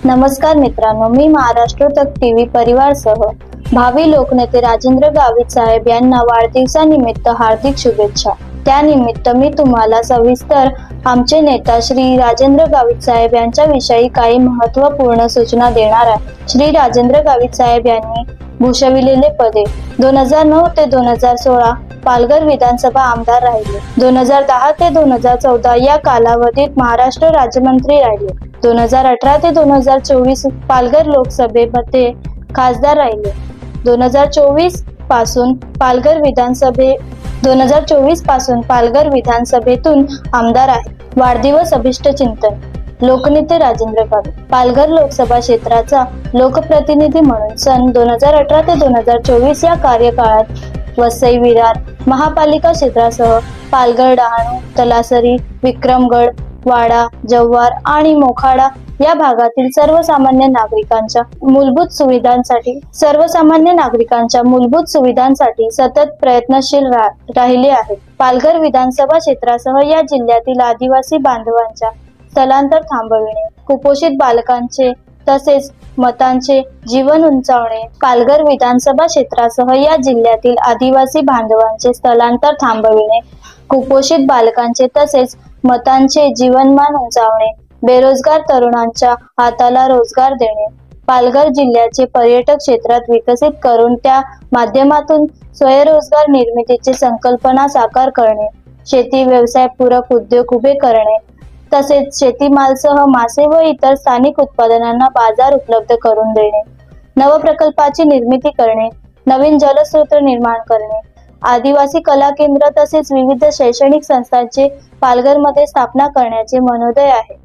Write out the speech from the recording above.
नमस्कार मित्रांनो, मी महाराष्ट्र तक टीव्ही परिवारसह भावी लोकनेते राजेंद्र गावित साहेब यांना वाढदिवसानिमित्त हार्दिक शुभेच्छा। त्यानिमित्त मी तुम्हाला सविस्तर आमचे नेता श्री राजेंद्र गावित साहेब यांच्याविषयी काही महत्त्वपूर्ण सूचना देणार आहे। श्री राजेंद्र गावित साहेब यांनी भूषविलेले पदे 2009 ते 2016 पालघर विधानसभा आमदार राहिले। 2010 ते 2014 या कालावधीत महाराष्ट्र राज्यमंत्री राहिले। 2018 ते 2024 पालघर लोकसभेमध्ये खासदार राहिले। 2024 पासून पालघर विधानसभेतून आमदार आहे। वाढदिवस अभिष्ट चिंतन। लोकनेते राजेंद्र गावित पालघर लोकसभा क्षेत्राचा लोकप्रतिनिधी म्हणून सन 2018 ते 2024 या कार्यकाळात वसई विरार महापालिका क्षेत्रासह पालघर, डहाणू, तलासरी, विक्रमगड, वाडा, जव्हार आणि मोखाडा या भागातील सर्वसामान्य नागरिकांच्या मूलभूत सुविधांसाठी सतत प्रयत्नशील राहिले आहेत। पालघर विधानसभा क्षेत्रासह या जिल्ह्यातील आदिवासी बांधवांच्या स्थलांतर थांबविणे, कुपोषित बालकांचे तसेच मतांचे जीवन उंचावणे। पालघर विधानसभा क्षेत्रासह या जिल्ह्यातील आदिवासी बांधवांचे स्थलांतर थांबविणे, कुपोषित बालकांचे तसेच मतांचे जीवनमान उंचावणे, बेरोजगार तरुणांच्या हाताला रोजगार देणे, पालघर जिल्ह्याचे पर्यटक क्षेत्रात विकसित करून त्या माध्यमातून स्वयंरोजगार निर्मितीची संकल्पना साकार करणे, शेती व्यवसाय पूरक उद्योग उभे करणे, तसेच शेतीमालासह मासे व इतर स्थानिक उत्पादनांना बाजार उपलब्ध करून देणे, नवप्रकल्पाची निर्मिती करणे, नवीन जलस्रोत निर्माण करणे, आदिवासी कला केंद्र तसेच विविध शैक्षणिक संस्थांचे पालघरमध्ये स्थापना करण्याचे मनोदय आहे।